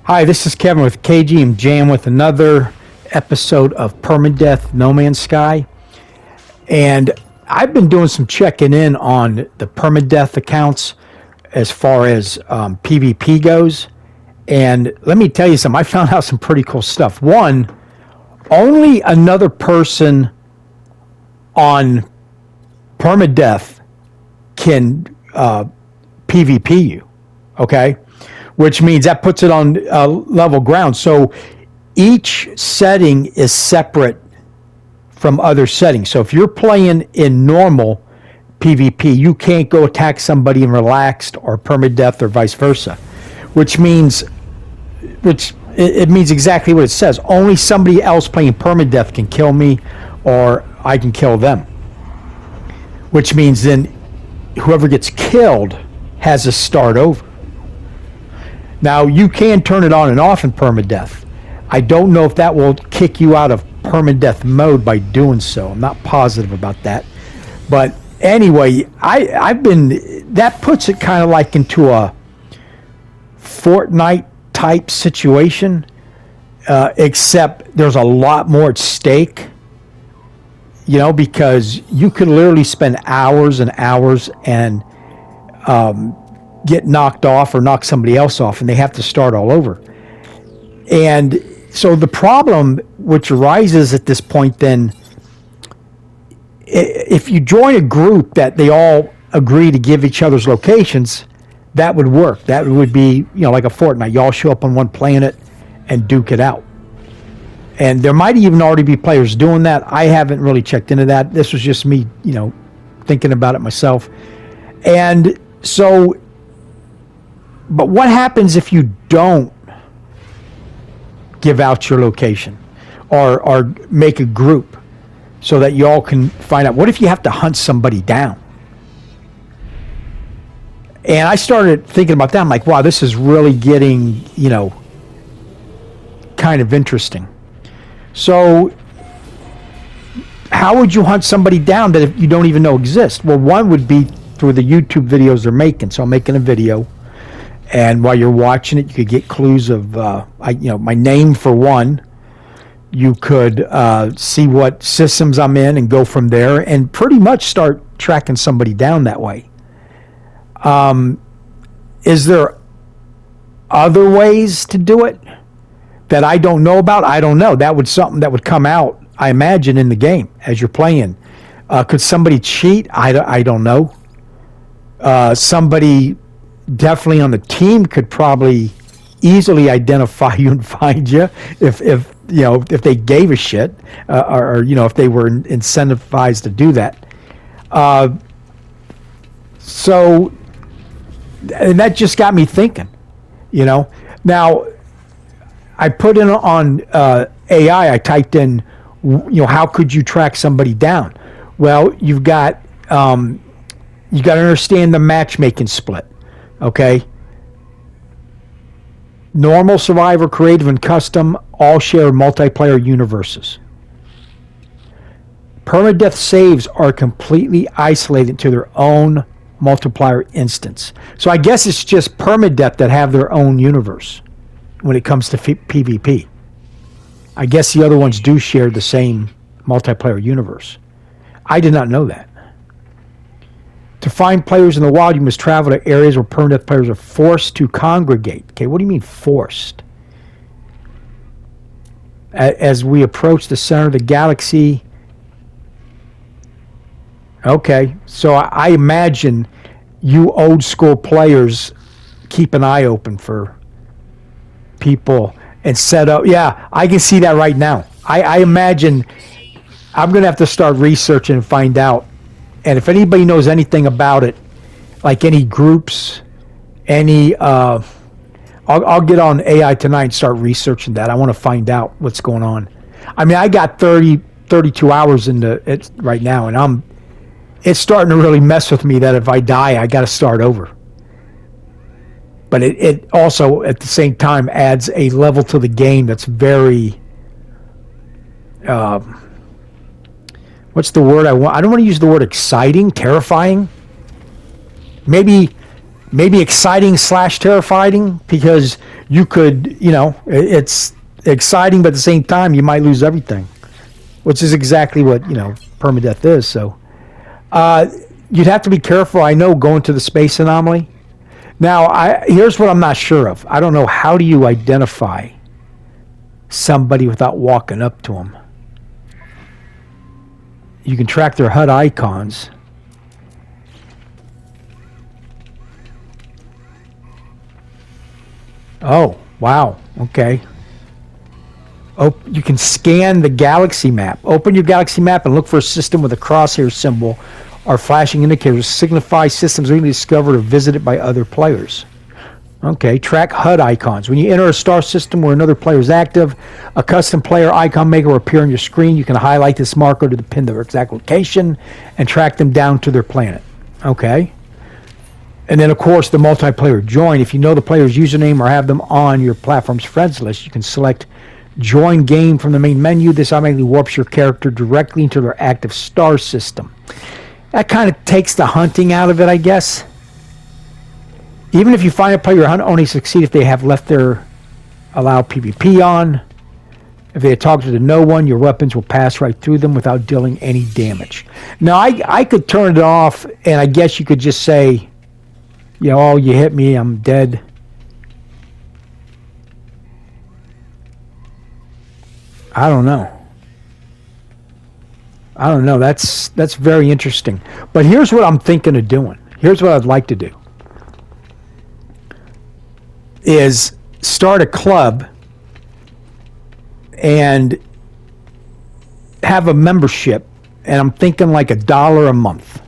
Hi, this is Kevin with KGM Jam with another episode of Permadeath No Man's Sky. And I've been doing some checking in on the Permadeath accounts as far as PvP goes. And let me tell you something, I found out some pretty cool stuff. One, only another person on Permadeath can PvP you, okay? Which means that puts it on level ground. So each setting is separate from other settings. So if you're playing in normal PvP, you can't go attack somebody in relaxed or permadeath or vice versa. Which means exactly what it says. Only somebody else playing permadeath can kill me, or I can kill them. Which means then whoever gets killed has to start over. Now, you can turn it on and off in permadeath. I don't know if that will kick you out of permadeath mode by doing so. I'm not positive about that. But anyway, that puts it kind of like into a Fortnite type situation, except there's a lot more at stake, because you could literally spend hours and hours and get knocked off or knock somebody else off, and they have to start all over. And so the problem which arises at this point then, if you join a group that they all agree to give each other's locations, that would work. That would be, like a Fortnite. You all show up on one planet and duke it out. And there might even already be players doing that. I haven't really checked into that. This was just me, thinking about it myself. And so, but what happens if you don't give out your location or make a group so that you all can find out? What if you have to hunt somebody down? And I started thinking about that. I'm like, wow, this is really getting, kind of interesting. So how would you hunt somebody down that you don't even know exists? Well, one would be through the YouTube videos they're making. So I'm making a video. And while you're watching it, you could get clues of, my name for one. You could see what systems I'm in and go from there and pretty much start tracking somebody down that way. Is there other ways to do it that I don't know about? I don't know. That would something that would come out, I imagine, in the game as you're playing. Could somebody cheat? I don't know. Somebody definitely on the team could probably easily identify you and find you if they gave a shit, or if they were incentivized to do that. So, and that just got me thinking. Now I put in on AI. I typed in, how could you track somebody down? Well, you got to understand the matchmaking split. Okay. Normal, survivor, creative, and custom all share multiplayer universes. Permadeath saves are completely isolated to their own multiplier instance. So I guess it's just permadeath that have their own universe when it comes to PvP. I guess the other ones do share the same multiplayer universe. I did not know that. To find players in the wild, you must travel to areas where permadeath players are forced to congregate. Okay, what do you mean forced? As we approach the center of the galaxy. Okay, so I imagine you old school players keep an eye open for people and set up. Yeah, I can see that right now. I imagine I'm going to have to start researching and find out. And if anybody knows anything about it, like any groups, I'll get on AI tonight and start researching that. I want to find out what's going on. I mean, I got 32 hours into it right now, and it's starting to really mess with me that if I die, I got to start over. But it also, at the same time, adds a level to the game that's very, what's the word I want? I don't want to use the word exciting, terrifying. Maybe maybe exciting / terrifying, because you could, it's exciting, but at the same time, you might lose everything, which is exactly what, permadeath is. So you'd have to be careful, I know, going to the space anomaly. Now, here's what I'm not sure of. I don't know, how do you identify somebody without walking up to them? You can track their HUD icons. Oh, wow. Okay. Oh, you can scan the galaxy map. Open your galaxy map and look for a system with a crosshair symbol or flashing indicators signify systems are discovered or visited by other players. Okay, track HUD icons. When you enter a star system where another player is active, a custom player icon maker will appear on your screen. You can highlight this marker to pin their exact location and track them down to their planet. Okay. And then, of course, the multiplayer join. If you know the player's username or have them on your platform's friends list, you can select Join Game from the main menu. This automatically warps your character directly into their active star system. That kind of takes the hunting out of it, I guess. Even if you find a player hunt, only succeed if they have left their allow PvP on. If they talk to no one, your weapons will pass right through them without dealing any damage. Now, I could turn it off, and I guess you could just say, oh, you hit me, I'm dead. I don't know. That's very interesting. But here's what I'm thinking of doing. Here's what I'd like to do. Is start a club and have a membership, and I'm thinking like $1 a month.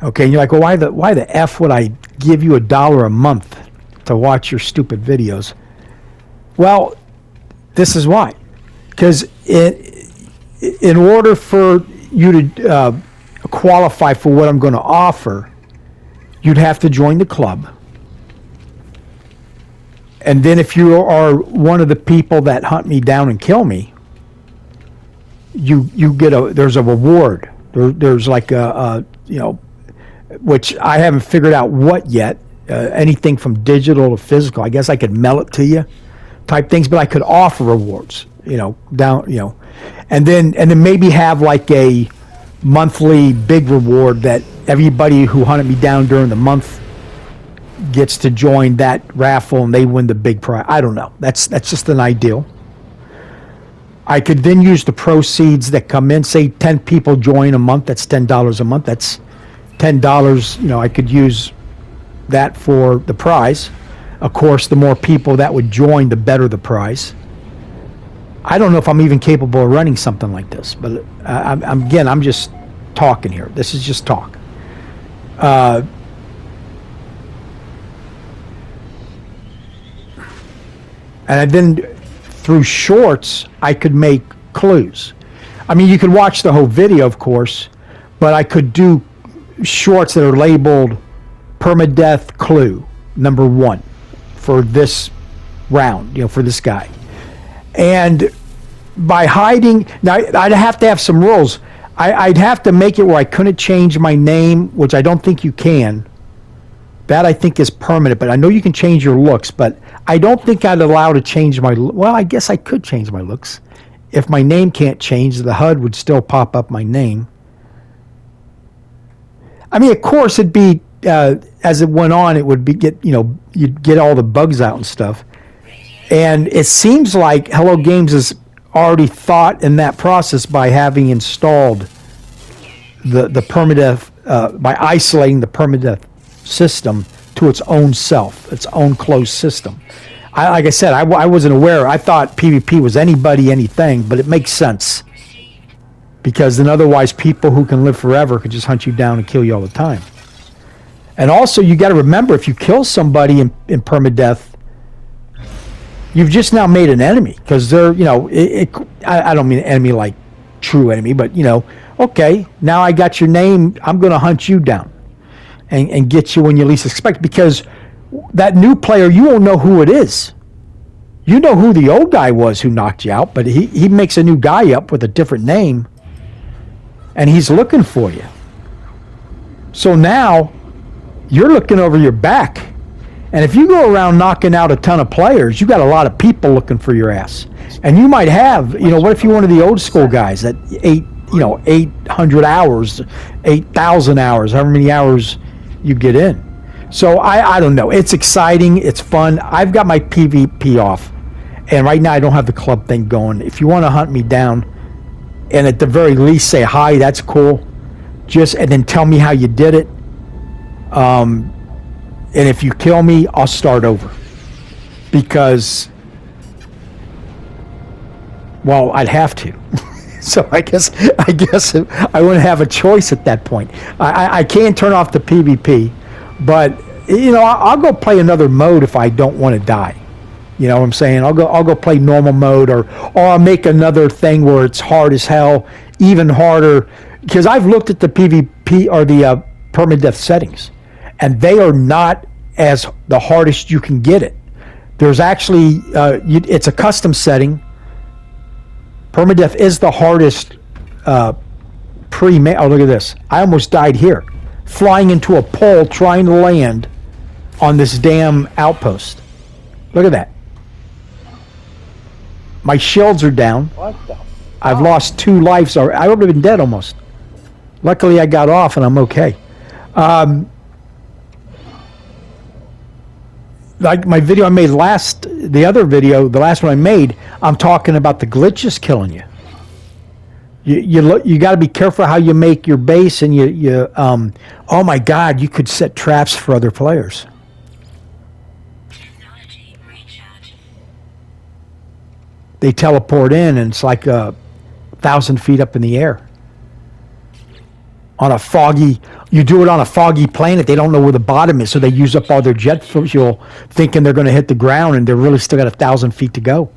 Okay, and you're like, well, why the F would I give you $1 a month to watch your stupid videos? Well, this is why. Because in order for you to qualify for what I'm going to offer, you'd have to join the club. And then if you are one of the people that hunt me down and kill me, you get there's a reward. There's like which I haven't figured out what yet. Anything from digital to physical. I guess I could mail it to you, type things, but I could offer rewards. And then maybe have like a monthly big reward that everybody who hunted me down during the month gets to join that raffle and they win the big prize. I don't know. That's just an ideal. I could then use the proceeds that come in. Say 10 people join a month. That's $10 a month. That's $10. I could use that for the prize. Of course, the more people that would join, the better the prize. I don't know if I'm even capable of running something like this, but I'm just talking here. This is just talk. And then through shorts, I could make clues. I mean, you could watch the whole video, of course, but I could do shorts that are labeled Permadeath Clue number 1 for this round, for this guy. And by hiding, now I'd have to have some rules. I'd have to make it where I couldn't change my name, which I don't think you can. That I think is permanent, but I know you can change your looks, but I don't think I'd allow to change well, I guess I could change my looks. If my name can't change, the HUD would still pop up my name. I mean, of course, it'd be, as it went on, it would be you'd get all the bugs out and stuff. And it seems like Hello Games has already thought in that process by having installed the Permadeath, by isolating the Permadeath system to its own self, its own closed system. Like I said, I wasn't aware. I thought PvP was anybody, anything, but it makes sense. Because then otherwise people who can live forever could just hunt you down and kill you all the time. And also, you got to remember, if you kill somebody in permadeath, you've just now made an enemy. Because they're, I don't mean enemy like true enemy, but, okay, now I got your name, I'm going to hunt you down. And get you when you least expect, because that new player, you won't know who it is. You know who the old guy was who knocked you out, but he makes a new guy up with a different name, and he's looking for you. So now, you're looking over your back. And if you go around knocking out a ton of players, you got a lot of people looking for your ass. And you might have, what if you're one of the old school guys that 800 hours, 8,000 hours, however many hours you get in. So I don't know. It's exciting. It's fun. I've got my PvP off. And right now I don't have the club thing going. If you want to hunt me down and at the very least say hi, that's cool. And then tell me how you did it. And if you kill me, I'll start over. Because, well, I'd have to. So I guess I wouldn't have a choice at that point. I can't turn off the PvP, but I'll go play another mode if I don't want to die. You know what I'm saying? I'll go play normal mode, or I'll make another thing where it's hard as hell, even harder. Because I've looked at the PvP or the permadeath settings, and they are not as the hardest you can get it. There's actually it's a custom setting. Permadeath is the hardest pre-made. Oh, look at this! I almost died here, flying into a pole trying to land on this damn outpost. Look at that. My shields are down. What the? I've lost 2 lives. I would have been dead almost. Luckily, I got off and I'm okay. Like my video I made the last one I made, I'm talking about the glitches killing you. You got to be careful how you make your base, and oh my God, you could set traps for other players. They teleport in, and it's like 1,000 feet up in the air. You do it on a foggy planet. They don't know where the bottom is, so they use up all their jet fuel, thinking they're going to hit the ground, and they're really still got 1,000 feet to go.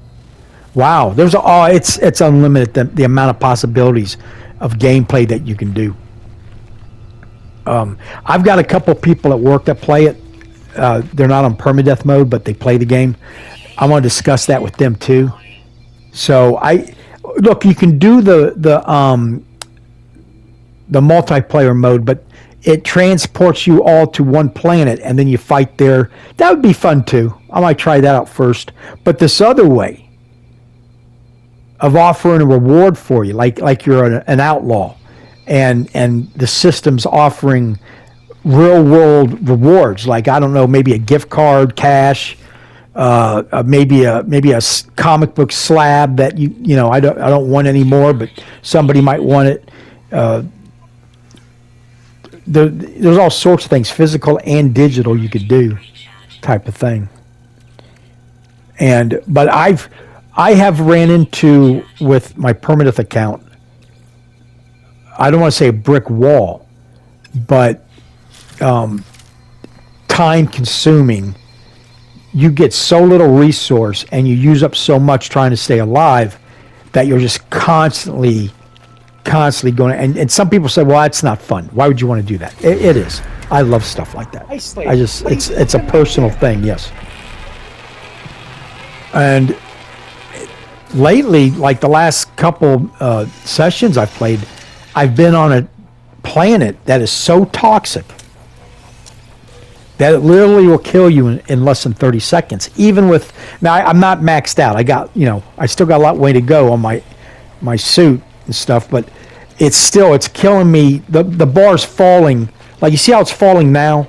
Wow, it's unlimited the amount of possibilities of gameplay that you can do. I've got a couple people at work that play it. They're not on permadeath mode, but they play the game. I want to discuss that with them too. So you can do the multiplayer mode, but it transports you all to one planet and then you fight there. That would be fun too. I might try that out first. But this other way of offering a reward for you, like you're an outlaw, and the system's offering real world rewards, like, I don't know, maybe a gift card, cash, maybe a comic book slab that I don't want anymore, but somebody might want it. There's all sorts of things, physical and digital, you could do, type of thing. But I have ran into, with my Permadeath account, I don't want to say a brick wall, but time consuming. You get so little resource and you use up so much trying to stay alive that you're just constantly going. And some people say, well, that's not fun. Why would you want to do that? It is. I love stuff like that. It's a personal thing, yes. And lately, like the last couple sessions I've played, I've been on a planet that is so toxic that it literally will kill you in less than 30 seconds. Even with, now I'm not maxed out. I still got a lot way to go on my suit and stuff, but it's killing me. The bar's falling. Like, you see how it's falling now?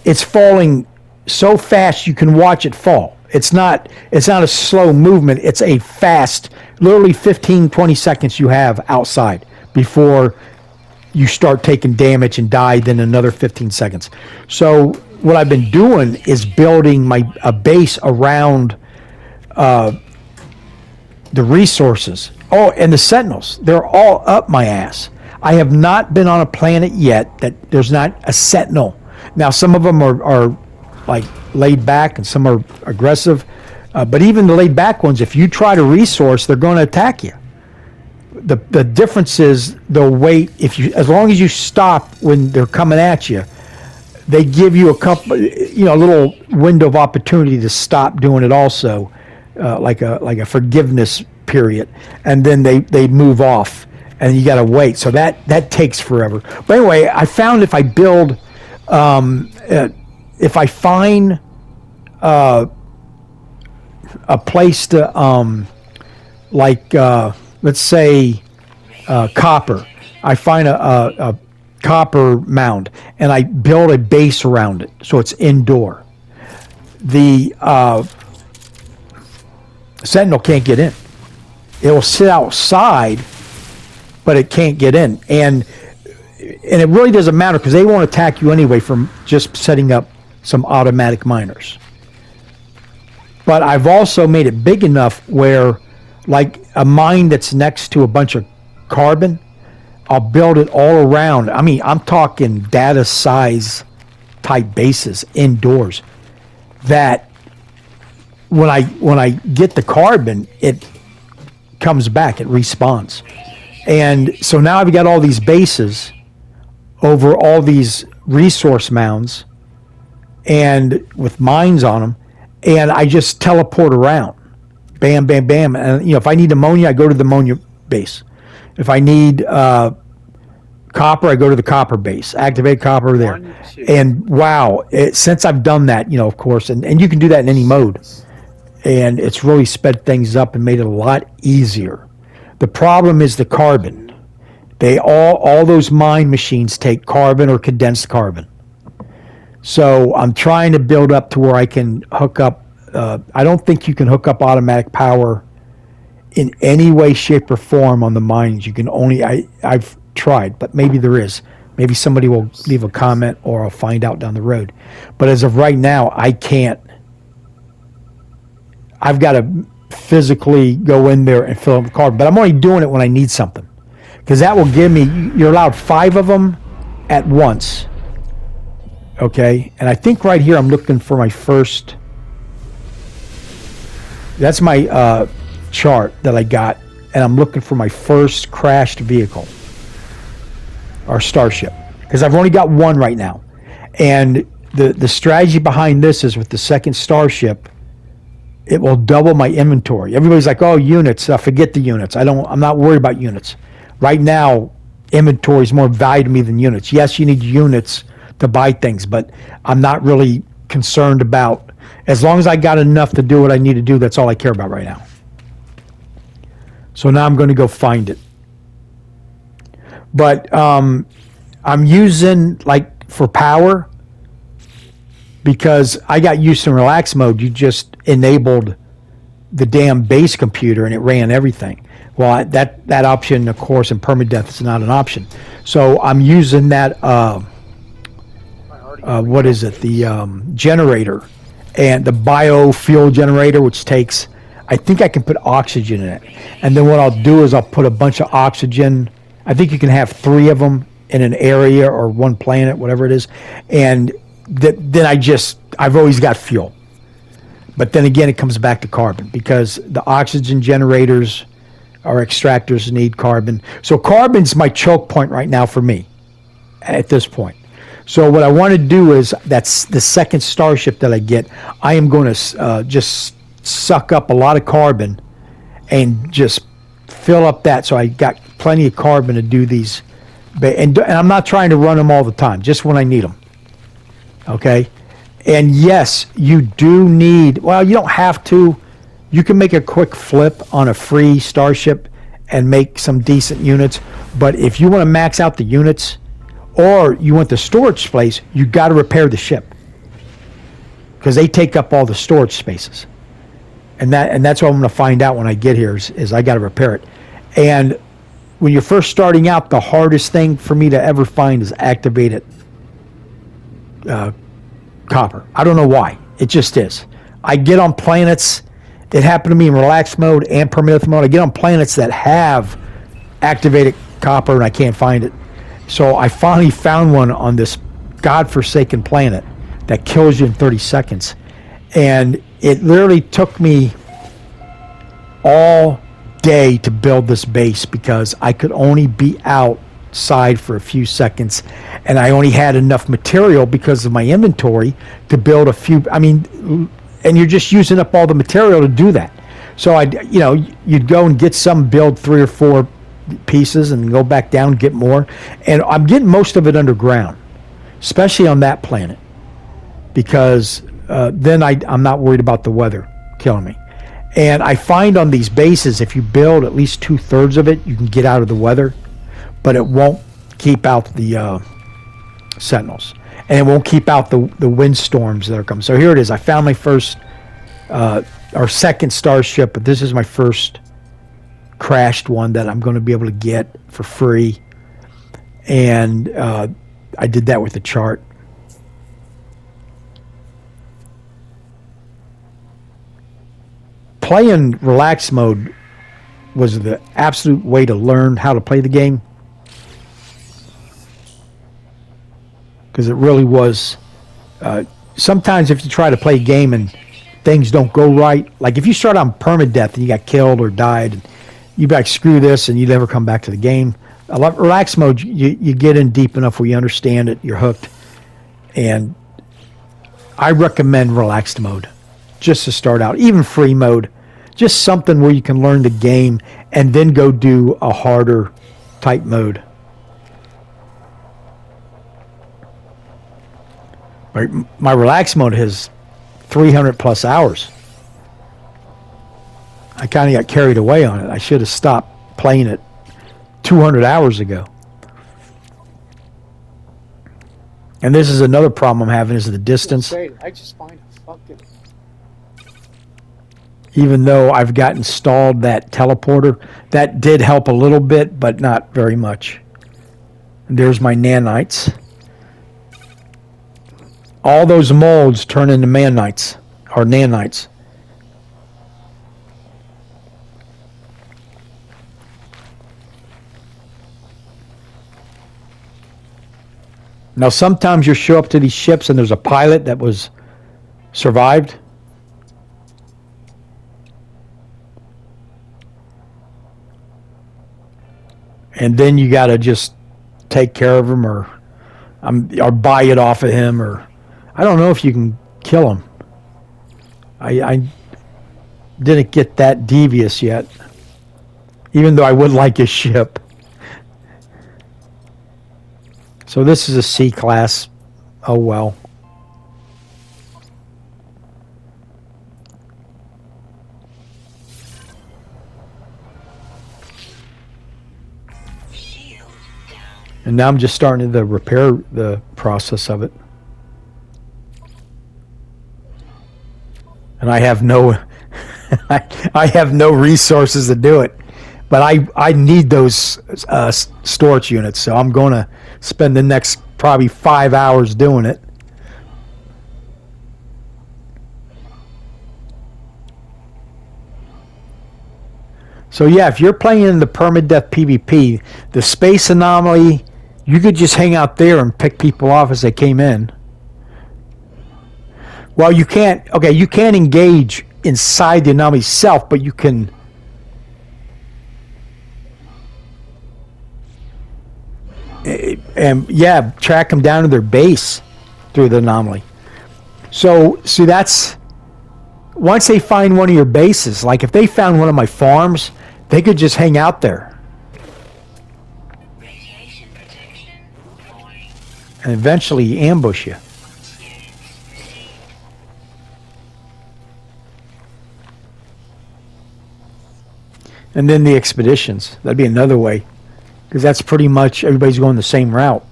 It's falling so fast you can watch it fall. It's not a slow movement. It's a fast, literally 15, 20 seconds you have outside before you start taking damage and die, then another 15 seconds. So what I've been doing is building a base around the resources. Oh, and the Sentinels, they're all up my ass. I have not been on a planet yet that there's not a Sentinel. Now, some of them are like laid back and some are aggressive. But even the laid back ones, if you try to resource, they're going to attack you. The difference is they'll wait as long as you stop when they're coming at you. They give you a little window of opportunity to stop doing it also, like a forgiveness period, and then they move off, and you got to wait. So that takes forever. But anyway, I found if I build If I find a place to, let's say, copper. I find a copper mound, and I build a base around it, so it's indoor. The Sentinel can't get in. It will sit outside, but it can't get in. And it really doesn't matter because they won't attack you anyway from just setting up some automatic miners. But I've also made it big enough where, like a mine that's next to a bunch of carbon, I'll build it all around. I mean, I'm talking data size type bases indoors that when I get the carbon, it comes back, it respawns. And so now I've got all these bases over all these resource mounds and with mines on them, and I just teleport around. Bam, bam, bam. And if I need ammonia, I go to the ammonia base. If I need copper, I go to the copper base. Activate copper there. And wow, since I've done that, of course, and you can do that in any mode. And it's really sped things up and made it a lot easier. The problem is the carbon. They all those mine machines take carbon or condensed carbon. So I'm trying to build up to where I can hook up. I don't think you can hook up automatic power in any way, shape, or form on the mines. You can only, I've tried, but maybe there is. Maybe somebody will leave a comment or I'll find out down the road. But as of right now, I can't. I've got to physically go in there and fill up the carbon. But I'm only doing it when I need something. Because that will give me, you're allowed 5 of them at once. Okay? And I think right here I'm looking for my first, that's my chart that I got. And I'm looking for my first crashed vehicle. Or starship. Because I've only got one right now. And the strategy behind this is with the second starship, it will double my inventory. Everybody's like, oh, units. Forget the units. I'm not worried about units. Right now, inventory is more value to me than units. Yes, you need units to buy things, but I'm not really concerned about, as long as I got enough to do what I need to do, that's all I care about right now. So now I'm going to go find it. But I'm using, like, for power, because I got used to relax mode. You just enabled the damn base computer and it ran everything. Well, that option, of course, in Permadeath is not an option. So I'm using that, what is it, the generator, and the biofuel generator, which takes, I think I can put oxygen in it. And then what I'll do is I'll put a bunch of oxygen. I think you can have 3 of them in an area or one planet, whatever it is. And then I've always got fuel. But then again, it comes back to carbon because the oxygen generators or extractors need carbon. So carbon's my choke point right now for me at this point. So what I want to do is, that's the second starship that I get, I am going to just suck up a lot of carbon and just fill up that, so I got plenty of carbon to do these. And I'm not trying to run them all the time, just when I need them. Okay? And yes, you do need, well, you don't have to. You can make a quick flip on a free starship and make some decent units. But if you want to max out the units, or you want the storage space, you got to repair the ship, because they take up all the storage spaces. And that's what I'm going to find out when I get here is I got to repair it. And when you're first starting out, the hardest thing for me to ever find is activated copper. I don't know why. It just is. I get on planets. It happened to me in relaxed mode and Permadeath mode. I get on planets that have activated copper and I can't find it. So I finally found one on this godforsaken planet that kills you in 30 seconds. And it literally took me all day to build this base because I could only be outside for a few seconds, and I only had enough material because of my inventory to build a few. I mean, and you're just using up all the material to do that. So you'd go and get some, build 3 or 4 pieces, and go back down and get more. And I'm getting most of it underground. especially on that planet, because then I'm not worried about the weather killing me. And I find on these bases, if you build at least 2/3 of it, you can get out of the weather, but it won't keep out the Sentinels, and it won't keep out the windstorms that are coming. So here it is. I found my first, or second starship, but this is my first crashed one that I'm going to be able to get for free. And I did that with the chart. Playing relaxed mode was the absolute way to learn how to play the game, because it really was. Sometimes if you try to play a game and things don't go right, like if you start on permadeath and you got killed or died, you'd be like, screw this, and you never come back to the game. Relaxed mode, you get in deep enough where you understand it, you're hooked. And I recommend relaxed mode just to start out, even free mode, just something where you can learn the game and then go do a harder type mode. My relaxed mode has 300 plus hours. I kind of got carried away on it. I should have stopped playing it 200 hours ago. And this is another problem I'm having, is the distance. I just find a fucking... Even though I've got installed that teleporter, that did help a little bit, but not very much. And there's my nanites. All those molds turn into manites, or nanites. Now, sometimes you show up to these ships and there's a pilot that was survived. And then you got to just take care of him, or buy it off of him, or I don't know if you can kill him. I didn't get that devious yet, even though I would like his ship. So this is a C class. Oh well. And now I'm just starting to repair the process of it. And I have no I have no resources to do it. But I need those storage units, so I'm going to spend the next probably 5 hours doing it. So yeah, if you're playing in the permadeath PvP, the space anomaly, you could just hang out there and pick people off as they came in. Well, you can't engage inside the anomaly itself, but you can... And yeah, track them down to their base through the anomaly. So see, that's once they find one of your bases. Like if they found one of my farms, they could just hang out there and eventually ambush you. And then the expeditions, that'd be another way. Because that's pretty much everybody's going the same route.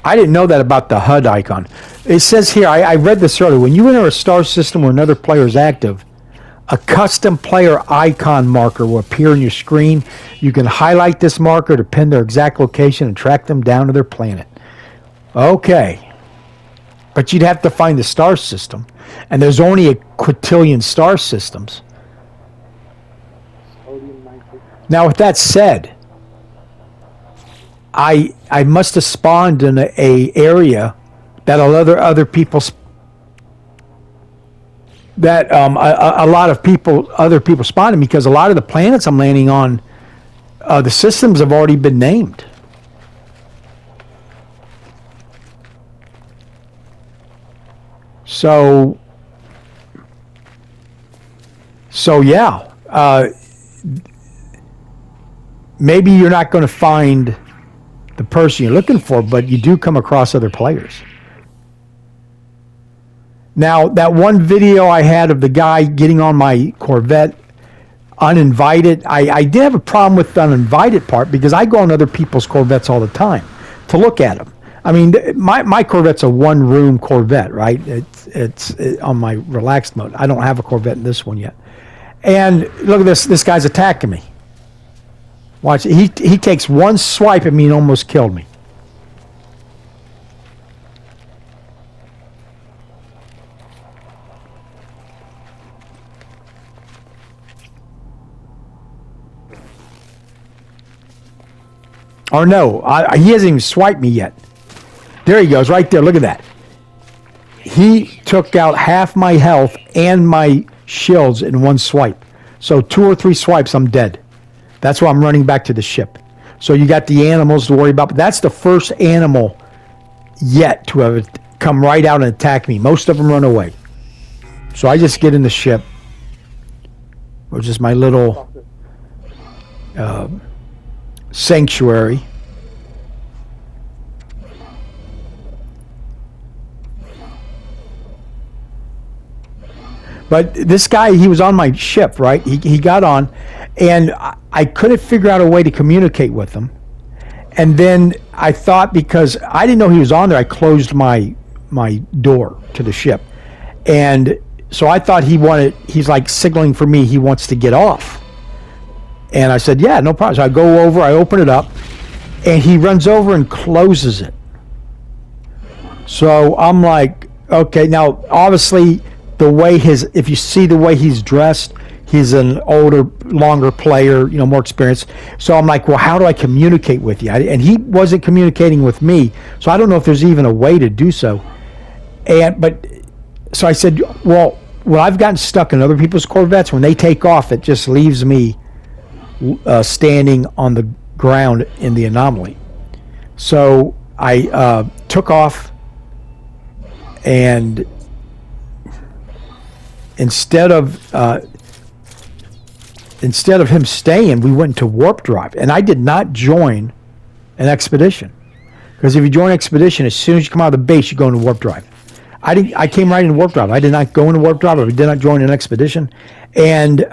I didn't know that about the HUD icon. It says here, I read this earlier, when you enter a star system where another player is active, a custom player icon marker will appear on your screen. You can highlight this marker to pin their exact location and track them down to their planet. Okay. But you'd have to find the star system. And there's only a quintillion star systems. Now, with that said, I must have spawned in a area that other people that a lot of other people spawned in, because a lot of the planets I'm landing on, the systems have already been named. So So yeah, maybe you're not going to find the person you're looking for, but you do come across other players. Now, that one video I had of the guy getting on my Corvette uninvited, I did have a problem with the uninvited part because I go on other people's Corvettes all the time to look at them. I mean, my Corvette's a one-room Corvette, right? It's on my relaxed mode. I don't have a Corvette in this one yet. And look at this. This guy's attacking me. Watch. He takes one swipe at me and almost killed me. Or no, he hasn't even swiped me yet. There he goes, right there. Look at that. He took out half my health and my shields in one swipe. So 2 or 3 swipes, I'm dead. That's why I'm running back to the ship. So you got the animals to worry about. But that's the first animal yet to have come right out and attack me. Most of them run away. So I just get in the ship, which is my little sanctuary. But this guy, he was on my ship, right? He got on, and I couldn't figure out a way to communicate with him. And then I thought, because I didn't know he was on there, I closed my door to the ship. And so I thought he's like signaling for me he wants to get off. And I said, yeah, no problem. So I go over, I open it up, and he runs over and closes it. So I'm like, okay, now obviously the way if you see the way he's dressed, he's an older, longer player, more experienced. So I'm like, well, how do I communicate with you? And he wasn't communicating with me, so I don't know if there's even a way to do so. So I said, well, I've gotten stuck in other people's Corvettes. When they take off, it just leaves me standing on the ground in the anomaly. So I took off, and instead of him staying, we went into warp drive. And I did not join an expedition, because if you join an expedition, as soon as you come out of the base, you go into warp drive. I came right into warp drive. I did not go into warp drive. I did not join an expedition. And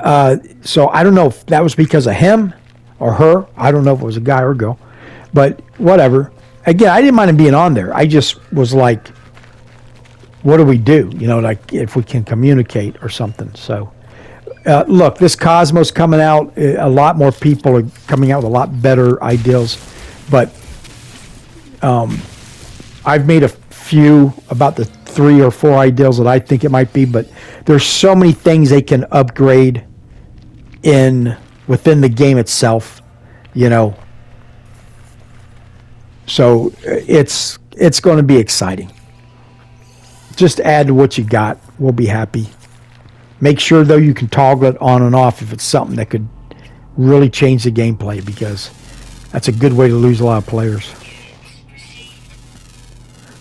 so I don't know if that was because of him or her. I don't know if it was a guy or a girl, but whatever. Again, I didn't mind him being on there. I just was like, what do we do? Like if we can communicate or something. So look, this Cosmos coming out, a lot more people are coming out with a lot better ideas, but I've made a few, about the 3 or 4 ideals that I think it might be, but there's so many things they can upgrade within the game itself, so it's going to be exciting. Just add to what you got. We'll be happy. Make sure, though, you can toggle it on and off if it's something that could really change the gameplay, because that's a good way to lose a lot of players.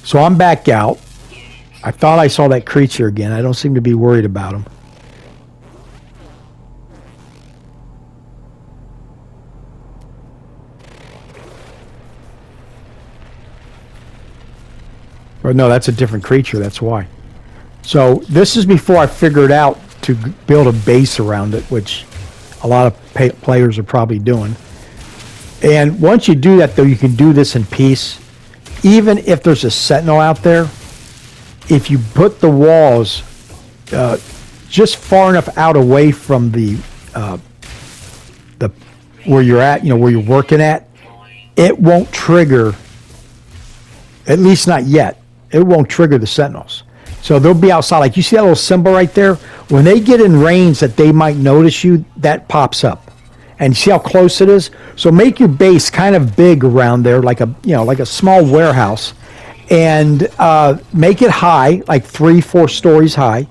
So I'm back out. I thought I saw that creature again. I don't seem to be worried about him. Or no, that's a different creature. That's why. So this is before I figured out to build a base around it, which a lot of players are probably doing. And once you do that, though, you can do this in peace. Even if there's a Sentinel out there, if you put the walls just far enough out away from the where you're at, where you're working at, it won't trigger. At least not yet. It won't trigger the Sentinels. So they'll be outside. Like you see that little symbol right there? When they get in range that they might notice you, that pops up. And see how close it is? So make your base kind of big around there, like a small warehouse. And make it high, like 3-4 stories high.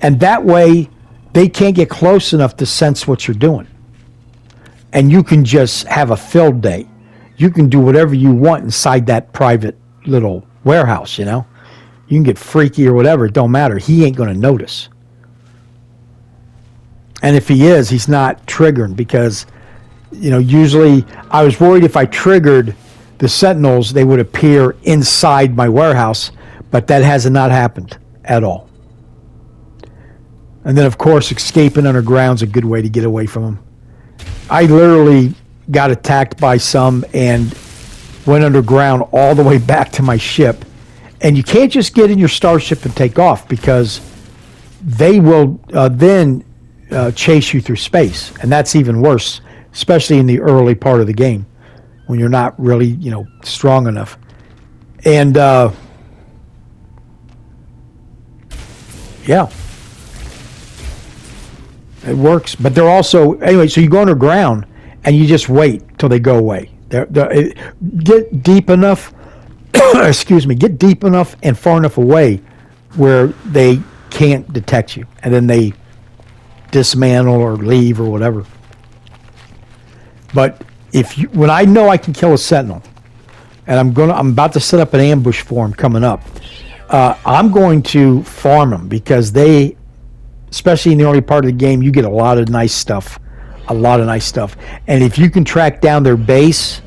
And that way, they can't get close enough to sense what you're doing. And you can just have a field day. You can do whatever you want inside that private little warehouse, You can get freaky or whatever. It don't matter. He ain't going to notice. And if he is, he's not triggering because, usually I was worried if I triggered the Sentinels, they would appear inside my warehouse, but that has not happened at all. And then, of course, escaping underground is a good way to get away from them. I literally got attacked by some and went underground all the way back to my ship. And you can't just get in your starship and take off because they will then chase you through space. And that's even worse, especially in the early part of the game when you're not really, strong enough. And, yeah. It works. But they're also, anyway, so you go underground and you just wait till they go away. Get deep enough, excuse me, get deep enough and far enough away where they can't detect you. And then they dismantle or leave or whatever. But when I know I can kill a Sentinel, and I'm about to set up an ambush for him coming up, I'm going to farm them because they, especially in the early part of the game, you get a lot of nice stuff. And if you can track down their base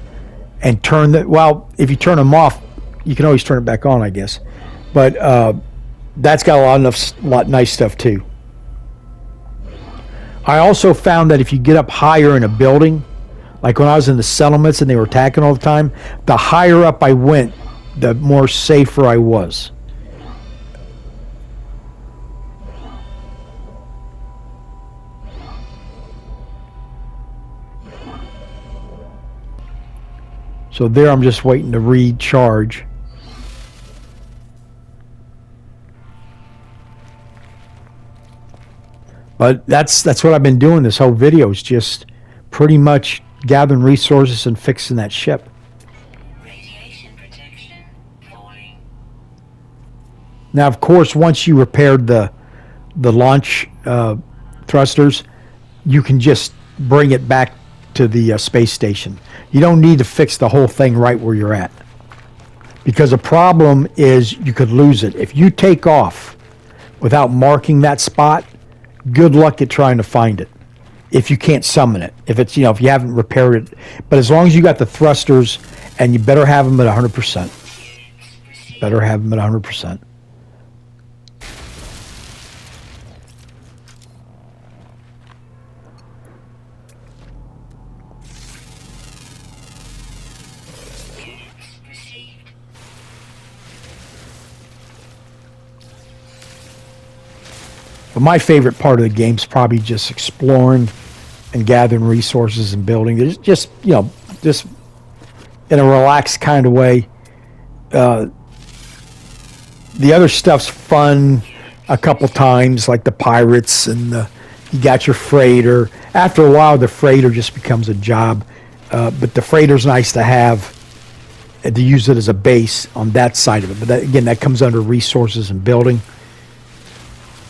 and if you turn them off, you can always turn it back on, I guess. But that's got a lot of nice stuff too. I also found that if you get up higher in a building, like when I was in the settlements and they were attacking all the time, the higher up I went, the more safer I was. So there I'm just waiting to recharge. But that's what I've been doing this whole video, is just pretty much gathering resources and fixing that ship. Radiation protection falling. Now, of course, once you repaired the launch thrusters, you can just bring it back to the space station. You don't need to fix the whole thing right where you're at. Because the problem is you could lose it. If you take off without marking that spot, good luck at trying to find it. If you can't summon it. If it's, if you haven't repaired it. But as long as you got the thrusters, and you better have them at 100%. Better have them at 100%. But my favorite part of the game is probably just exploring and gathering resources and building. It's just, just in a relaxed kind of way. The other stuff's fun a couple times, like the pirates and you got your freighter. After a while, the freighter just becomes a job. But the freighter's nice to have, to use it as a base on that side of it. But again, that comes under resources and building.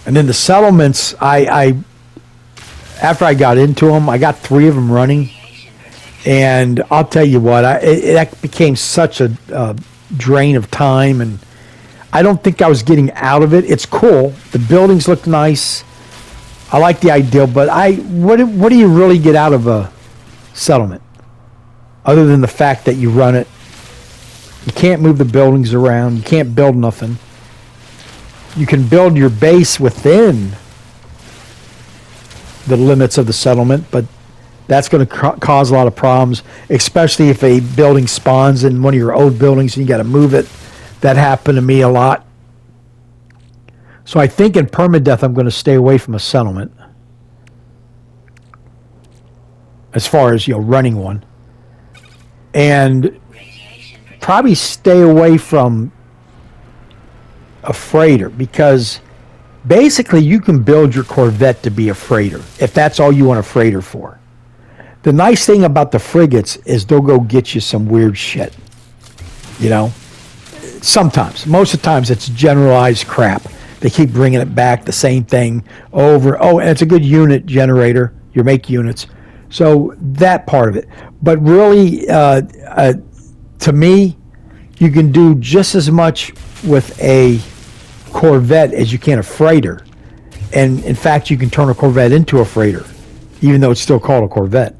And then the settlements, after I got into them, I got 3 of them running. And I'll tell you what, that became such a drain of time. And I don't think I was getting out of it. It's cool. The buildings look nice. I like the idea. But what do you really get out of a settlement? Other than the fact that you run it. You can't move the buildings around. You can't build nothing. You can build your base within the limits of the settlement, but that's going to cause a lot of problems, especially if a building spawns in one of your old buildings and you got to move it. That happened to me a lot. So I think in Permadeath I'm going to stay away from a settlement as far as running one, and probably stay away from a freighter, because basically you can build your Corvette to be a freighter if that's all you want a freighter for. The nice thing about the frigates is they'll go get you some weird shit. Sometimes. Most of the times it's generalized crap. They keep bringing it back, the same thing over. Oh, and it's a good unit generator. You make units. So that part of it. But really, to me, you can do just as much with a Corvette as you can a freighter. And in fact, you can turn a Corvette into a freighter, even though it's still called a Corvette.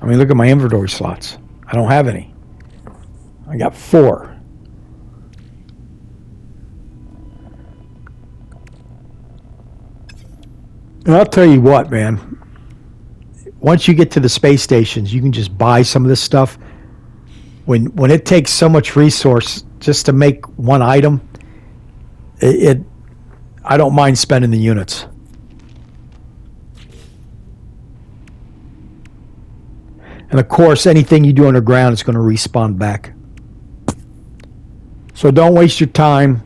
I mean, look at my inventory slots. I don't have any. I got 4. And I'll tell you what, man. Once you get to the space stations, you can just buy some of this stuff. When it takes so much resource just to make one item, I don't mind spending the units. And of course, anything you do underground is going to respawn back. So don't waste your time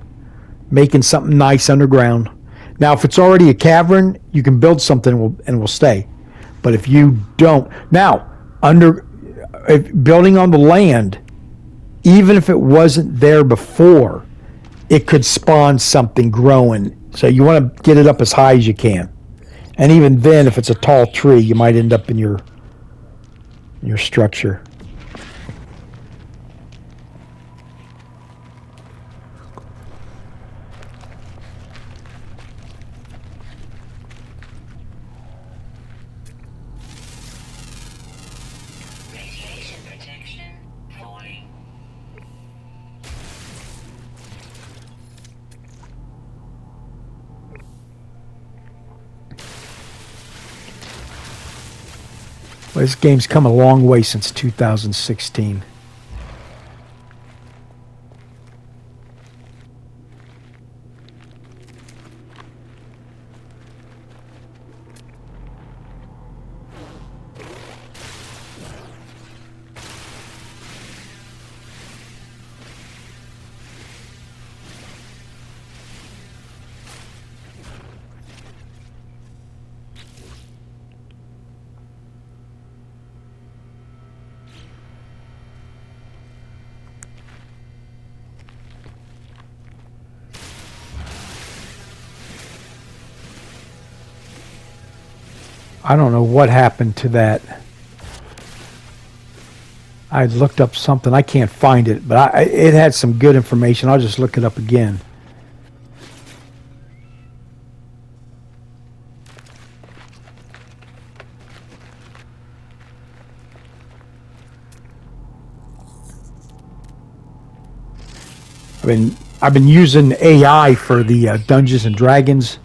making something nice underground. Now, if it's already a cavern, you can build something and it will stay. But if you don't, now if building on the land, even if it wasn't there before, it could spawn something growing. So you want to get it up as high as you can. And even then, if it's a tall tree, you might end up in your structure. Radiation protection falling. Well, this game's come a long way since 2016. I don't know what happened to that. I looked up something. I can't find it, but it had some good information. I'll just look it up again. I've been using AI for the Dungeons and Dragons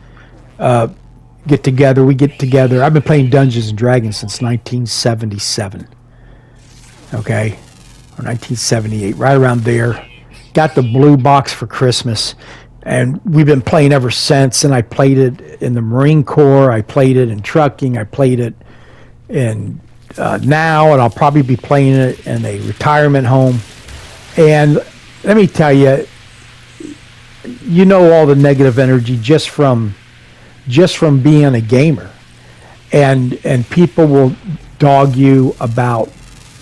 get together. We get together. I've been playing Dungeons and Dragons since 1977. Okay, or 1978, right around there. Got the blue box for Christmas, and we've been playing ever since. And I played it in the Marine Corps. I played it in trucking. I played it in now, and I'll probably be playing it in a retirement home. And let me tell you, you know all the negative energy just from being a gamer, and people will dog you about,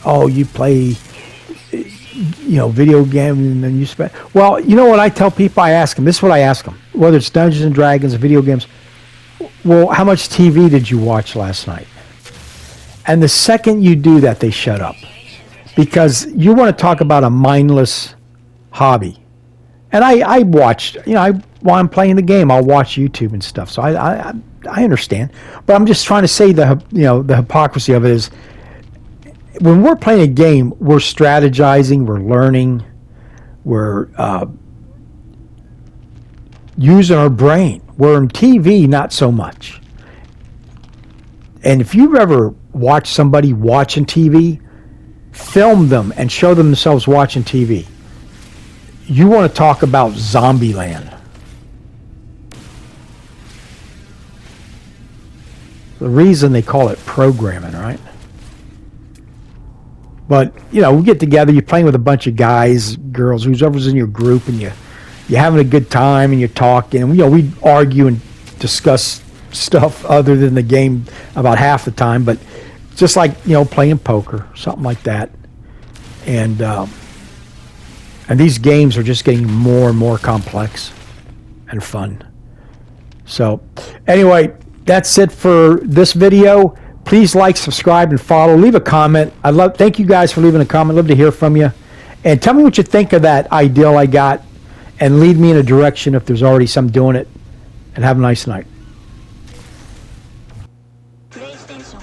oh, you play video games and then you spend. Well, you know what I tell people? I ask them, this is what I ask them, whether it's Dungeons and Dragons or video games. Well, how much TV did you watch last night? And the second you do that, they shut up, because you want to talk about a mindless hobby. And I watched, while I'm playing the game, I'll watch YouTube and stuff. So I understand, but I'm just trying to say the hypocrisy of it is, when we're playing a game, we're strategizing, we're learning, we're using our brain. Where in TV, not so much. And if you've ever watched somebody watching TV, film them and show them themselves watching TV. You want to talk about Zombieland. The reason they call it programming, right? But, we get together, you're playing with a bunch of guys, girls, whoever's in your group, and you're having a good time, and you're talking. And, we argue and discuss stuff other than the game about half the time, but just like, playing poker, something like that. And these games are just getting more and more complex and fun. So, anyway, that's it for this video. Please like, subscribe, and follow. Leave a comment. Thank you guys for leaving a comment. Love to hear from you. And tell me what you think of that ideal I got, and lead me in a direction if there's already some doing it. And have a nice night. PlayStation